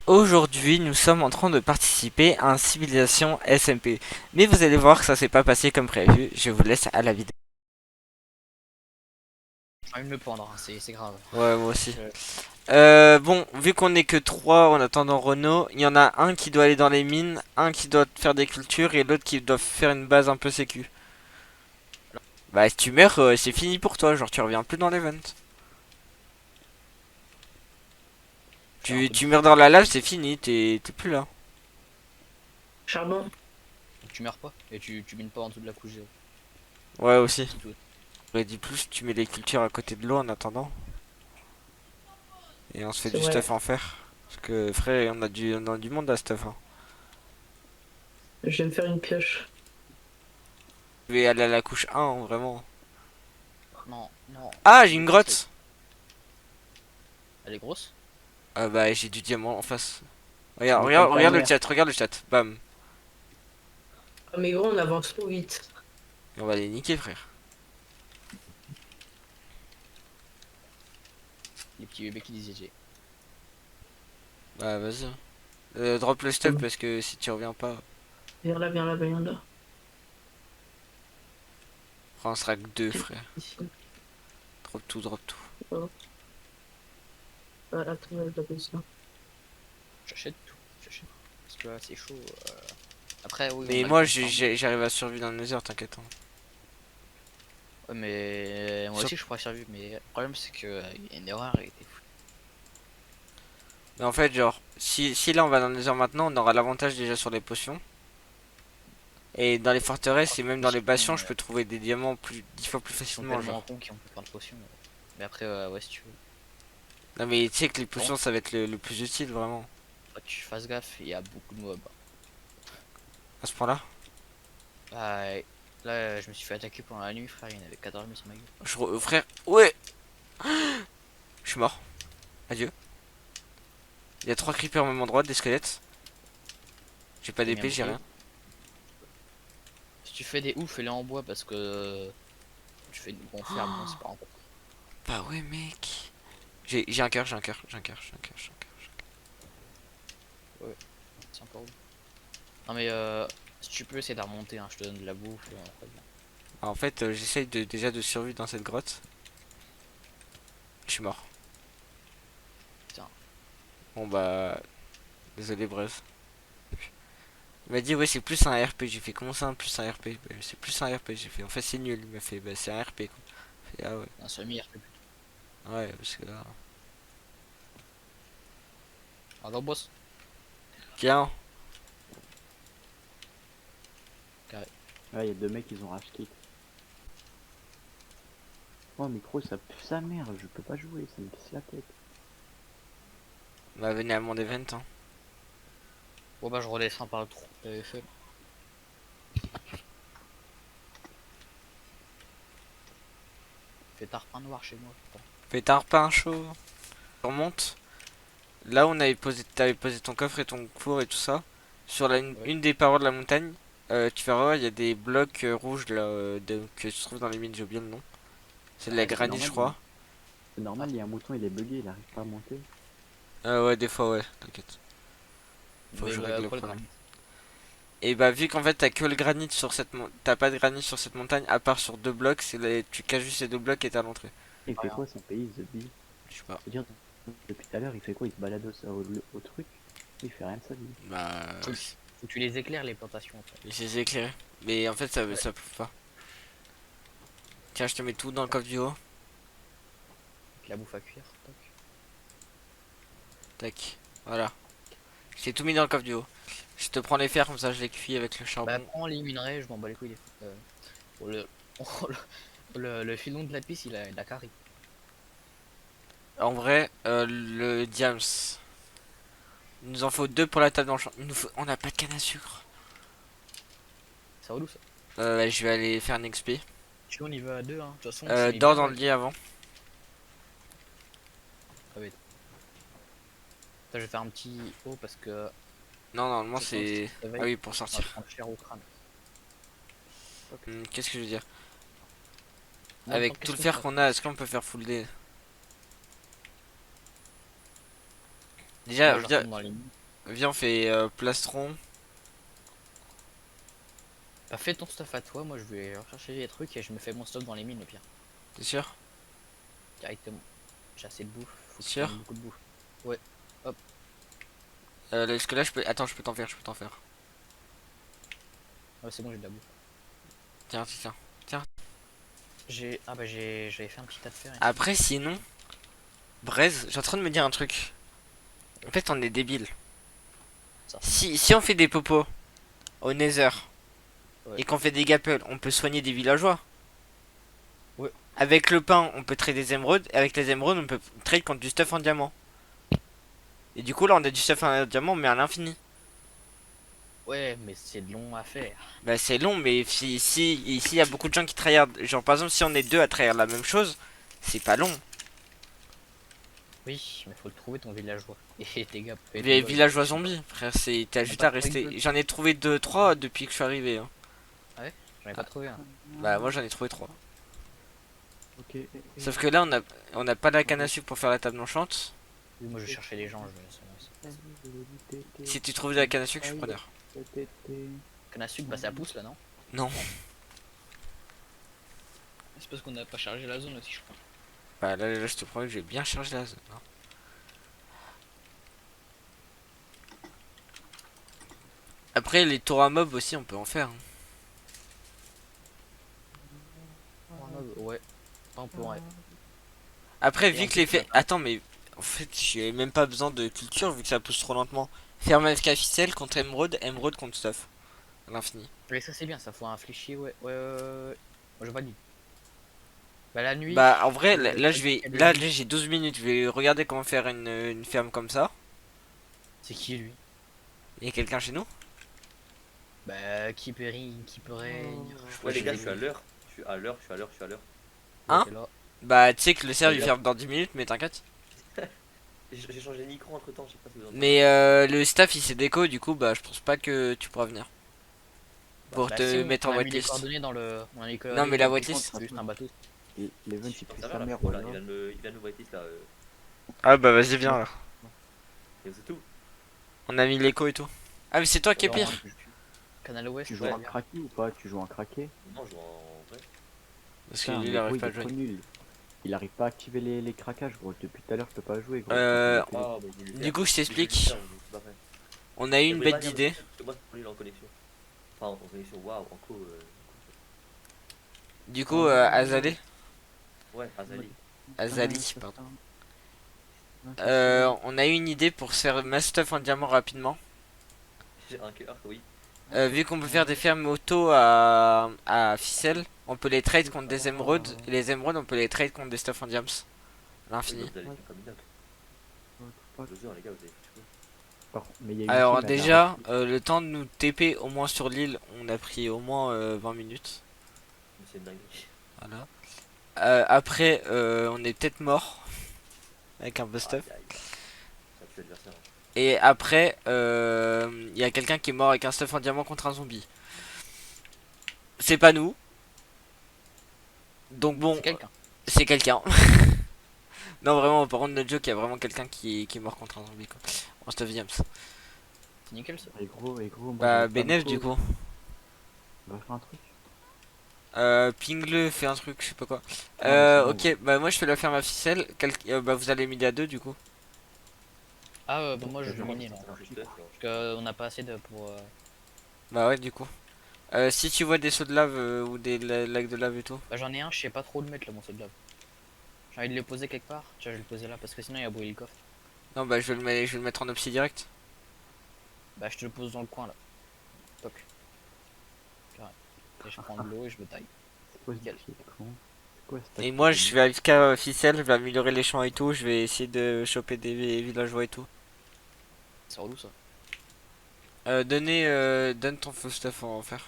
Aujourd'hui, nous sommes en train de participer à un Civilisation SMP. Mais vous allez voir que ça s'est pas passé comme prévu. Je vous laisse à la vidéo. J'ai envie de me pendre, hein, c'est grave. Ouais, moi aussi. Je- Bon, vu qu'on est que 3 en attendant Renault, il y en a un qui doit aller dans les mines, un qui doit faire des cultures et l'autre qui doit faire une base un peu sécu. Bah, si tu meurs, c'est fini pour toi. Genre, tu reviens plus dans l'event. Faire un coup de Tu meurs dans la lave, c'est fini. T'es plus là. Charbon. tu meurs pas et tu mines pas en dessous de la couche zéro. Ouais, aussi. C'est tout. J'aurais dit plus, tu mets les cultures à côté de l'eau en attendant. Et on se fait C'est du vrai. stuff en fer. Parce que frère, on a du monde à stuff. Hein. Je vais me faire une pioche. Je vais aller à la couche 1, hein, vraiment. Non, non, Ah, je j'ai te une déconseille. grotte. Elle est grosse? Ah bah j'ai du diamant en face. Mais comme ta Regarde le mère. chat, regarde le chat. Bam. Ah, mais gros, on avance trop vite. Et on va les niquer frère. Les petits bébés qui disent GG. Bah vas-y. Drop le stuff Comme- parce que si tu reviens pas, Viens là, viens là, viens là. on sera que deux frère. Ici. Drop tout, drop tout. Oh. Voilà, tout le monde ça. J'achète tout, j'achète. Parce que là c'est chaud. Après, oui, on Mais a le moi temps de farmer. j'arrive à survivre dans le nether, t'inquiète. Hein. Ouais, mais moi Sur- aussi je pourrais survivre. Mais le problème c'est que y a une erreur et t'es fou. Mais en fait genre, si là on va dans le nether maintenant, on aura l'avantage déjà sur les potions. Et dans les forteresses et même dans les bastions, je peux trouver des diamants 10 fois plus Ils sont facilement tellement genre. cons qu'ils ont pu prendre potion. Mais après, ouais, si tu veux. Non mais tu sais que les Bon, potions ça va être le plus utile vraiment. faut que tu fasses gaffe, il y a beaucoup de mobs. À ce point là. Bah, là, je me suis fait attaquer pendant la nuit, frère. Il y en avait 14 000 sur ma gueule. Frère, ouais. Je suis mort. Adieu. Il y a 3 creepers au même endroit, des squelettes. J'ai pas T'as mis un d'épée, j'ai bouclier. rien. Si tu fais des oufs, fais-les en bois parce que tu fais une gonfler, bon, c'est pas en bois. Bah ouais mec. J'ai un cœur, j'ai un cœur, j'ai un cœur, j'ai un cœur, j'ai un cœur. Ouais, c'est encore où. Non, mais si tu peux, essayer de remonter, hein, je te donne de la bouffe. Après, bien. Ah, en fait, j'essaye déjà de survivre dans cette grotte. Je suis mort. Putain, Bon bah, désolé bref. Il m'a dit ouais c'est plus un RP, j'ai fait comment ça un plus un RP? Bah, c'est plus un RP, j'ai fait en fait c'est nul, il m'a fait bah c'est un RP quoi. J'ai fait, ah ouais, un semi-RP plutôt. ouais parce que là. Alors, boss. Tiens, Carré. Ouais, il y a deux mecs, ils ont racheté. Oh, micro, ça pue sa mère, je peux pas jouer, ça me casse la tête. bah venez à mon event hein. Bon, bah, je redescends par le trou. J'avais fait. Fait tarpin noir chez moi, putain. Fais un repas chaud. On remonte. Là où on avait posé, t'avais posé ton coffre et ton four et tout ça. Sur Ouais. une des parois de la montagne, tu verras, il y a des blocs rouges là, que se trouvent dans les mines, j'ai oublié le nom. C'est de la Ah, c'est granit, je Normal, crois. c'est normal, il y a un mouton, il est bugué, il arrive pas à monter. Ouais, des fois, ouais, t'inquiète. Faut que Mais je bah, règle le quoi le problème. granit? Et bah, vu qu'en fait, t'as que le granit sur t'as pas de granit sur cette montagne, à part sur deux blocs, tu caches juste ces deux blocs et t'as l'entrée. Il fait Rien. quoi son pays, The Bee? Je sais pas. C'est-à-dire, depuis tout à l'heure, il fait quoi? Il se balade au truc? Il fait rien de sa vie. Bah, Faut que tu les éclaires, les plantations, en fait. il s'est éclairé. Mais en fait, Ouais. ça prouve pas. Tiens, je te mets tout dans le coffre du haut. Avec la bouffe à cuire. Toc. Tac. Voilà. J'ai tout mis dans le coffre du haut. Je te prends les fers, comme ça je les cuis avec le Bah, charbon. prends les minerais, je m'en bats les couilles. Pour le, le filon de la piste, il a carré. En vrai, le diams. Il nous en faut deux pour la table d'enchantement. On n'a pas de canne à sucre. Ça relou ça. Ouais, je vais aller faire un XP. Tu vois, on y va à deux, hein. De toute façon, je finis Dors bien dans le avec. lit avant. Ah, ouais. Attends, je vais faire un petit haut parce que. De Non, normalement toute façon, si tu c'est. te Ah réveilles, oui, pour on va sortir. te prendre cher au crâne. Ok. Qu'est-ce que je veux dire? Bon, attends, Avec tout qu'est-ce le qu'on fer fait? qu'on a, est-ce qu'on peut faire full D? Déjà, Moi, je déjà, retourne dans les mines. Viens, on fait plastron. Bah fais ton stuff à toi, moi je vais rechercher les trucs et je me fais mon stuff dans les mines au pire. T'es sûr? Directement. J'ai assez de bouffe, faut que je Sûr? prenne beaucoup de bouffe. Ouais, hop. Parce que là, je peux. Attends, je peux t'en faire, je peux t'en faire. Ouais, c'est bon, j'ai de la bouffe. Tiens, tiens, tiens. J'avais fait un petit tas de fer ici. Après, sinon, Braise, j'ai en train de me dire un truc. En fait, on est débile. Ça. Si on fait des popos au Nether Ouais. et qu'on fait des gapels, on peut soigner des villageois. Ouais. Avec le pain, on peut trade des émeraudes. Et avec les émeraudes, on peut trade contre du stuff en diamant. Et du coup, là, on a du stuff en diamant, mais à l'infini. Ouais, mais c'est long à faire. Bah, c'est long, mais ici, il y a beaucoup de gens qui tryhardent. Genre, par exemple, si on est deux à tryhard la même chose, c'est pas long. Oui, mais faut le trouver ton villageois. Et tes gars, et ton Les bug. villageois zombies, frère, t'as T'as juste pas à trouvé de rester. bug? J'en ai trouvé 2, 3 depuis que je suis arrivé. Hein. Ouais, j'en ai pas trouvé un. Bah, moi, j'en ai trouvé 3. Ok. Sauf que là, on a pas la canne à sucre pour faire la table d'enchante. Oui, moi je cherchais les gens, je vais. Si tu trouves de la canne à sucre, je suis preneur. Canne à sucre, bah ça pousse là, non? Non. C'est parce qu'on a pas chargé la zone aussi, je crois. Bah, là, je te promets que j'ai bien chargé la zone. Hein. Après, les tours à mob aussi, on peut en faire. Hein. Ouais, on pourrait. Après, Et vu en que les plus, faits. Attends, mais en fait, j'ai même pas besoin de culture vu que ça pousse trop lentement. Ferme avec la ficelle contre émeraude, émeraude contre stuff. À l'infini. mais ça c'est bien, ça faut un fléchier, ouais. Moi je valide. Bah la nuit, Bah, en vrai, là, faut je dire vais. qu'il y a des Là, loups. j'ai 12 minutes. Je vais regarder comment faire une ferme comme ça. C'est qui lui? Il y a quelqu'un chez nous? Bah qui peut régner. Ouais, les je gars, vais- je suis à l'heure. Je suis à l'heure, je suis à l'heure, je suis à l'heure. Hein? T'es là. Bah, tu sais que le serve il Regarde. ferme dans 10 minutes, mais t'inquiète. J'ai changé de micro entre temps, je sais pas si vous entendez. Mais le staff il s'est déco, du coup, bah, je pense pas que tu pourras venir. Pour Bah te si mettre en on a mis les whitelist. coordonnées dans le. On a mis les Non, mais coordonnées la dans le whitelist. c'est juste un bateau. L'event il J'en fait sais sa rien, mère, là, voilà. il vient de me whitelist là. Ah, bah, vas-y, viens là. Et c'est tout. On a mis l'écho et tout. Ah, mais c'est toi qui est pire. Canal Ouest, Tu je joues vois en bien. craqué ou pas? Tu joues en craqué? Non, je joue en vrai. Parce que Putain, lui, il mais arrive gros, pas à il est jouer. trop nul. Il arrive pas à activer les craquages, gros. Depuis tout à l'heure, je peux pas jouer, gros. Euh, Faut que je mette Ah, bah, je vais le Du faire. coup, je Je vais le t'explique. faire, c'est pas vrai. On a eu une Mais bête pas dire d'idée. parce que moi, c'est pour lui en connexion. Enfin, en connexion, waouh, en co. Du coup, Azalé. Ouais, Azali. Azali, pardon. On a eu une idée pour se faire mass stuff en diamant rapidement. J'ai un cœur, oui. Vu qu'on peut faire des fermes auto à ficelle, on peut les trade contre des émeraudes. Et les émeraudes, on peut les trade contre des stuff en diams. À l'infini. Vous allez faire comme une dog. Je les gars, vous avez fait Mais il y a une Alors team, déjà, le temps de nous TP au moins sur l'île, on a pris au moins 20 minutes. Mais c'est une dinguerie. Voilà. Après, on est peut-être mort avec un peu stuff. Aïe, aïe. Ça tue l'adversaire. Et après, il y a quelqu'un qui est mort avec un stuff en diamant contre un zombie. C'est pas nous. Donc bon, C'est quelqu'un. c'est quelqu'un. Non, vraiment, par contre, notre joke, il y a vraiment quelqu'un qui est mort contre un zombie, quoi. En stuff diams. C'est nickel ça. Et gros, moi, Bah, j'arrive pas à me Benef, co. du coup. On va faire un truc. Ping-le, fait un truc, je sais pas quoi. Non, mais c'est bon, Ok, bah moi je fais la ferme à ficelle. Bah vous allez m'aider à deux du coup. Ah bah moi je Je vais vois miner là. C'est un juste là. Parce qu'on n'a pas assez de pour. Bah ouais, du coup. Si tu vois des sauts de lave ou des lacs de lave et tout. Bah j'en ai un, je sais pas trop où le mettre là mon saut de lave. J'ai envie de le poser quelque part. Tiens, je vais le poser là parce que sinon il va brûler le coffre. Non, bah je vais le mettre en obsi direct. Bah je te le pose dans le coin là. Toc. Carré. Et je prends de l'eau et je me taille. C'est quoi ce Nickel. bullshit, con? C'est quoi cette Et moi activité? je vais avec K ficelle, je vais améliorer les champs et tout. Je vais essayer de choper des villageois et tout. C'est relou ça. Donne ton faux stuff en fer.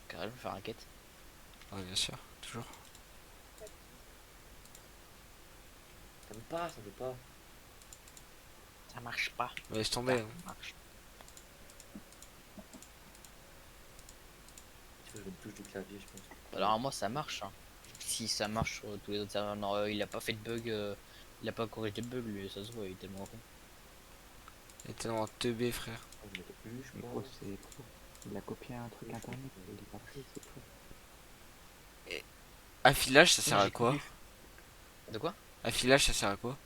Carré, je vais faire un quête. Ouais, bien sûr, toujours. Ça veut pas, ça veut pas. Ça marche pas. Laisse tomber. Ça Hein. marche. Tu vois, je me touche du clavier, je pense. Alors moi ça marche. Hein. Si ça marche sur tous les autres serveurs, non, il a pas fait de bug. Il a pas corrigé de bug lui, ça se voit, il est tellement con. Il est tellement teubé, frère. Ah, je m'étais plus, je Mais gros, c'est trop. Il a copié un truc internet, il est pas pris, c'est tout. Affilage, ça Moi, sert à j'ai quoi? vu. De quoi? Affilage, ça sert à quoi?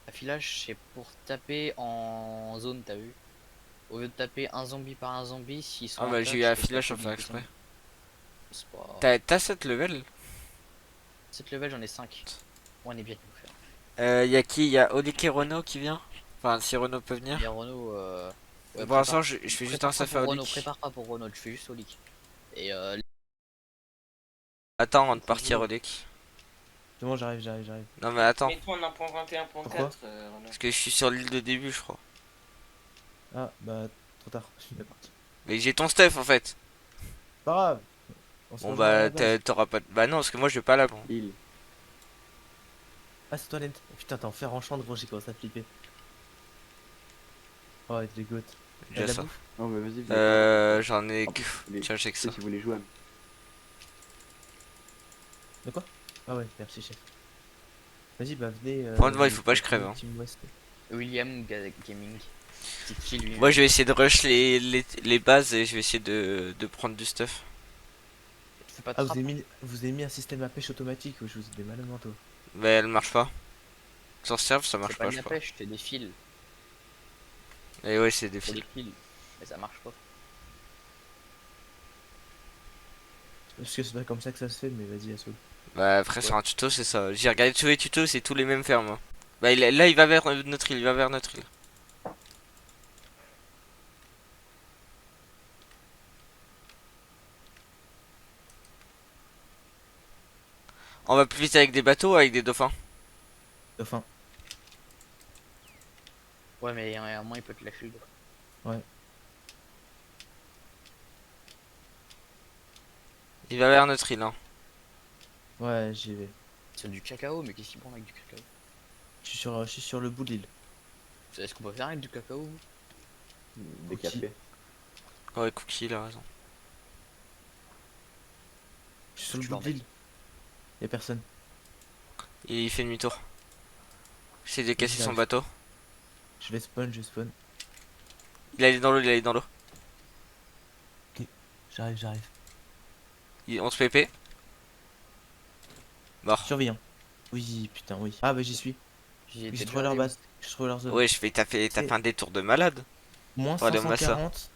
Affilage, c'est pour taper en zone, t'as vu? Au lieu de taper un zombie par un zombie, s'ils sont Ah en bah j'ai attaque, eu tu peux affilage taper sans faire des exprès. zombies. C'est pas... T'as 7 level? Cette level, j'en ai 5. On est bien de faire. Y'a qui? Y'a Olic et Renault qui vient? Enfin, si Renault peut venir. Il y a Renault, ouais, Pour l'instant, je fais juste un prépare pas stuff à pour Renault, Olic. prépare pas pour Renault, je fais juste Olic. Et Attends avant de C'est partir, bon. Olic. C'est bon, j'arrive. Non, mais attends. Mets-toi en 1.21.4, Pourquoi Renaud. Parce que je suis sur l'île de début, je crois. Ah, bah, trop tard. Je suis bien parti. Mais j'ai ton stuff en fait. Pas grave. On se Bon, rejoint à la bah, base. t'auras pas. Bah, non, parce que moi je vais pas là. Bon. Il. Ah, c'est toi, Lent. Oh, putain, t'es en fer enchant, gros, j'ai commencé à flipper. Oh, il est goat. Déjà La ça. bouffe. Non, mais vas-y, J'en ai Ah, que. les- Tiens, j'ai que ça. si vous voulez jouer. De quoi? Ah ouais, merci, chef. Vas-y, bah, venez. Prends-moi, il faut pas que je crève, hein. Team West. William Gaming. C'est qui lui? Moi je vais essayer de rush les bases et je vais essayer de prendre du stuff. Tu fais pas de Ah, trap, vous avez mis un système à pêche automatique, je vous ai des malins mentaux. Mais elle marche pas. Sur serve ça c'est marche pas pas, de je la crois. pêche, c'est des fils. Et ouais, c'est des C'est fils. des fils. Mais ça marche pas. Parce que c'est pas comme ça que ça se fait, mais vas-y, assaut. Bah, après, sur un tuto, c'est ça. J'ai regardé tous les tutos, c'est tous les mêmes fermes, hein. Bah, là, il va vers notre île, il va vers notre île. On va plus vite avec des bateaux ou avec des dauphins? Dauphin. Ouais, mais à un moment, il peut te lâcher le dos. Il va vers notre île, hein. Ouais, j'y vais. C'est du cacao, mais qu'est-ce qu'il prend avec du cacao? Je suis sur le bout de l'île. Est-ce qu'on peut faire avec du cacao? Des Cookie. cafés. Ouais, Cookie, il a raison. Je suis sur le Tu bout peux en de l'île. Y'a personne. Il fait demi-tour. J'essaie de casser son J'arrive. bateau. Je vais spawn, je spawn. Il allait dans l'eau, il allait dans l'eau. J'arrive. On se pépé. Mort. Surveillant. Oui, putain, oui. Ah, bah j'y suis. J'y étais J'ai déjà trouvé leur allé, base. J'ai trouvé leur zone. Ouais, t'as fait C'est- un détour de malade. Moins Oh, le massa. 540.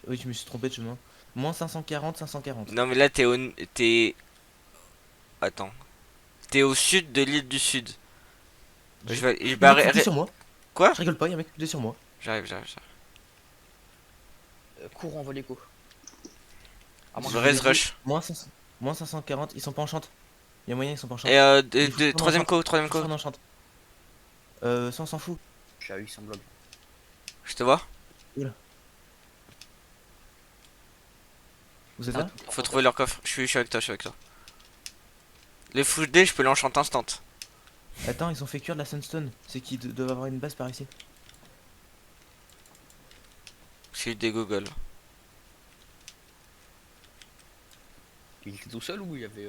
Oui, je me suis trompé de chemin. Moins 540, 540. Non, mais là, Attends. T'es au sud de l'île du sud. Je vais. Y'a un mec qui est sur moi. Quoi? Je rigole pas, y'a un mec qui est sur moi. J'arrive. Cours en voléco. Ah, moi, Je raise rush. Moins 500 moins 540, ils sont pas en chante. Y'a moyen, ils sont pas en chante. Et Il faut prendre troisième en co, chante. troisième Il faut co. prendre en chante. Ça on s'en fout. je suis à 800 blocs. Je te vois. Vous êtes là? Faut trouver leur coffre. Je suis avec toi. Les full D, je peux l'enchanter instant. Attends, ils ont fait cuire de la sunstone. C'est qu'ils doivent avoir une base par ici. J'ai eu des googles. Il était tout seul ou il y avait.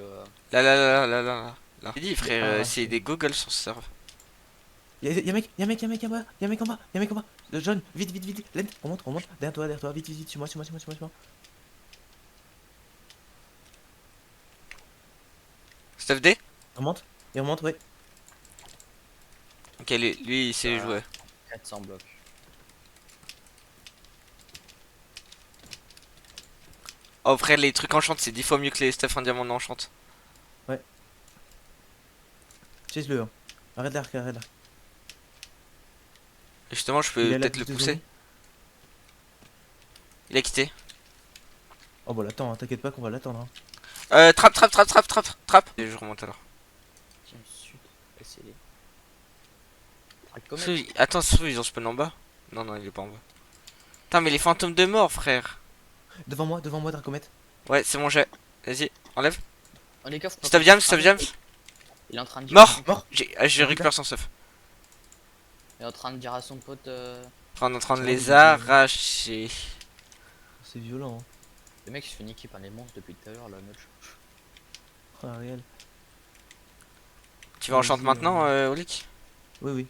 Là. J'ai dit, frère, Ah, c'est ok. des googles sur ce serve. Y'a un mec en bas. Y'a un mec en bas. Le jaune, vite. Lent, on monte. Derrière toi. Vite. Suis-moi. Stuff D? On remonte, ouais. Ok, lui il sait jouer. 400 blocs. Oh, frère, les trucs enchantent, c'est 10 fois mieux que les stuff en diamant enchantent. Chase-le. Hein. Arrête l'arc. Justement, je Il peux est à la peut-être le bouche de pousser. zombie. Il a quitté. Oh bah l'attends, hein, t'inquiète pas qu'on va l'attendre. Hein. Trappe. Et je remonte alors. Tiens, sud. Laissez-les. Comète. Attends, ça se trouve, ils ont spawn en bas. Non, il est pas en bas. Putain, mais les fantômes de mort, frère. Devant moi, Dracomet. Ouais, c'est mon jet. Vas-y, enlève. Oh, les coffres. Stop James. Il est en train de dire. Mort. Mort. Je récupère son stuff. Il est en train de dire à son pote. On est en train de C'est les bon, arracher. C'est violent. Hein. Le mec il se fait niquer par les monstres depuis tout à l'heure là, notch. Oh, réel. Tu vas enchanter Vas-y, maintenant, Olik? Oui.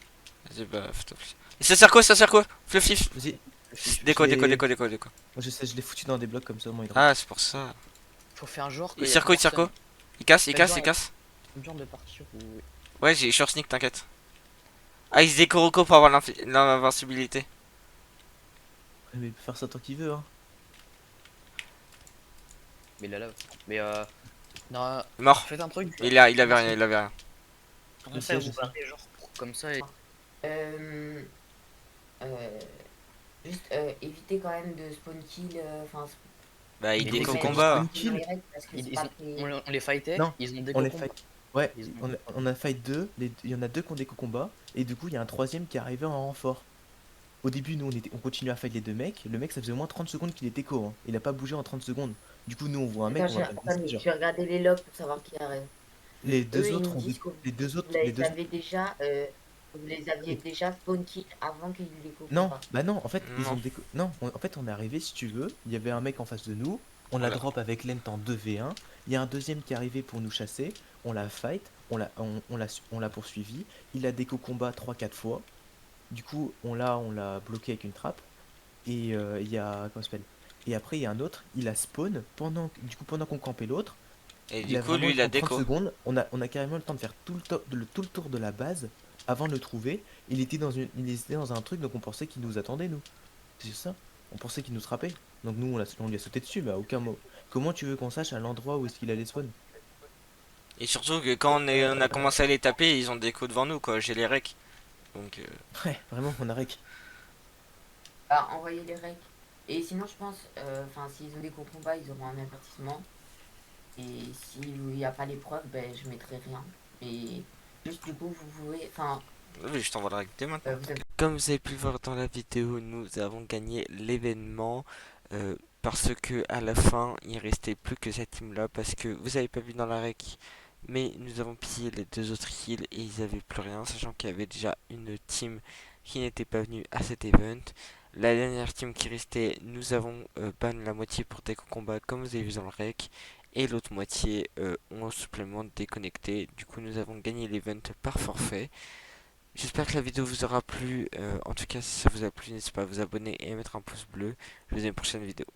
Vas-y, bah, stop. Et ça sert quoi, ça sert quoi? Fluffy. Vas-y. Déco, Je déco, l'ai- déco, déco, déco. Je sais, je l'ai foutu dans des blocs comme ça, au moins il drop. Ah, c'est pour ça. Faut faire genre que Il y a sert quoi, il sert quoi? Il casse, il Fais casse, genre- il casse. une genre de partir où... Ouais, j'ai short sneak, t'inquiète. Ah, il se déco Rocco pour avoir l'invincibilité. Mais il peut faire ça tant qu'il veut, hein. Mais là, mais non, Mort. faites un truc. Il avait rien, il avait rien. Comment Je ça, sais, vous je sais. partez genre comme ça et... Euh, euh, juste éviter quand même de spawn kill. Enfin, Bah, il Mais déco c'est combat. spawn kill. parce que Ils- c'est ils- pas très- on les fightait, Non, ils ont des On les cocons. fight. Ouais, Ils ont- on a fight 2, il y en a deux qui ont des combats, et du coup il y a un troisième qui est arrivé en renfort. Au début, nous on continue à fight les deux mecs, le mec ça faisait au moins 30 secondes qu'il était co, hein. Il a pas bougé en 30 secondes. Du coup, nous on voit un mec, Attends, on va attends, passer, genre. je vais regarder les logs pour savoir qui arrive. Les Eux, deux ils autres nous ont disent que les deux autres, vous les les deux. avez déjà, vous les aviez déjà spawn kill avant qu'ils les coupent. Non, bah non, en fait, ils Non. ont non, en fait, on est arrivé, si tu veux, il y avait un mec en face de nous, on l'a Voilà. drop avec Lent en 2v1, il y a un deuxième qui est arrivé pour nous chasser, on l'a fight, on l'a poursuivi, il a déco combat 3-4 fois, du coup, on l'a bloqué avec une trappe, et il y a, comment ça s'appelle, et après, il y a un autre, il a spawn, pendant qu'on campait l'autre, Et il du a coup, vraiment lui, eu il a le temps de 30 déco. secondes, on a carrément le temps de faire tout le tour de la base avant de le trouver. Il était il était dans un truc, donc on pensait qu'il nous attendait, nous. C'est ça. On pensait qu'il nous frappait. Donc nous, on lui a sauté dessus, mais à aucun mot. Comment tu veux qu'on sache à l'endroit où est-ce qu'il allait spawn? Et surtout que quand on a commencé à les taper, ils ont déco devant nous, quoi. J'ai les recs. Donc, Ouais, vraiment, on a rec. Bah, envoyez les recs. Et sinon, je pense, enfin, s'ils ont des combats, ils auront un avertissement. Et s'il n'y a pas les preuves, ben, je mettrai rien. Et juste, du coup, vous pouvez, enfin, oui, je t'envoie la règle dès maintenant. vous avez Comme vous avez pu le voir dans la vidéo, nous avons gagné l'événement parce que à la fin, il restait plus que cette team là parce que vous avez pas vu dans la rec, mais nous avons pillé les deux autres kills et ils avaient plus rien, sachant qu'il y avait déjà une team qui n'était pas venue à cet event. La dernière team qui restait, nous avons ban la moitié pour déco combat comme vous avez vu dans le rec et l'autre moitié ont supplément déconnecté. Du coup, nous avons gagné l'event par forfait. J'espère que la vidéo vous aura plu. En tout cas, si ça vous a plu, n'hésitez pas à vous abonner et à mettre un pouce bleu. Je vous dis à une prochaine vidéo.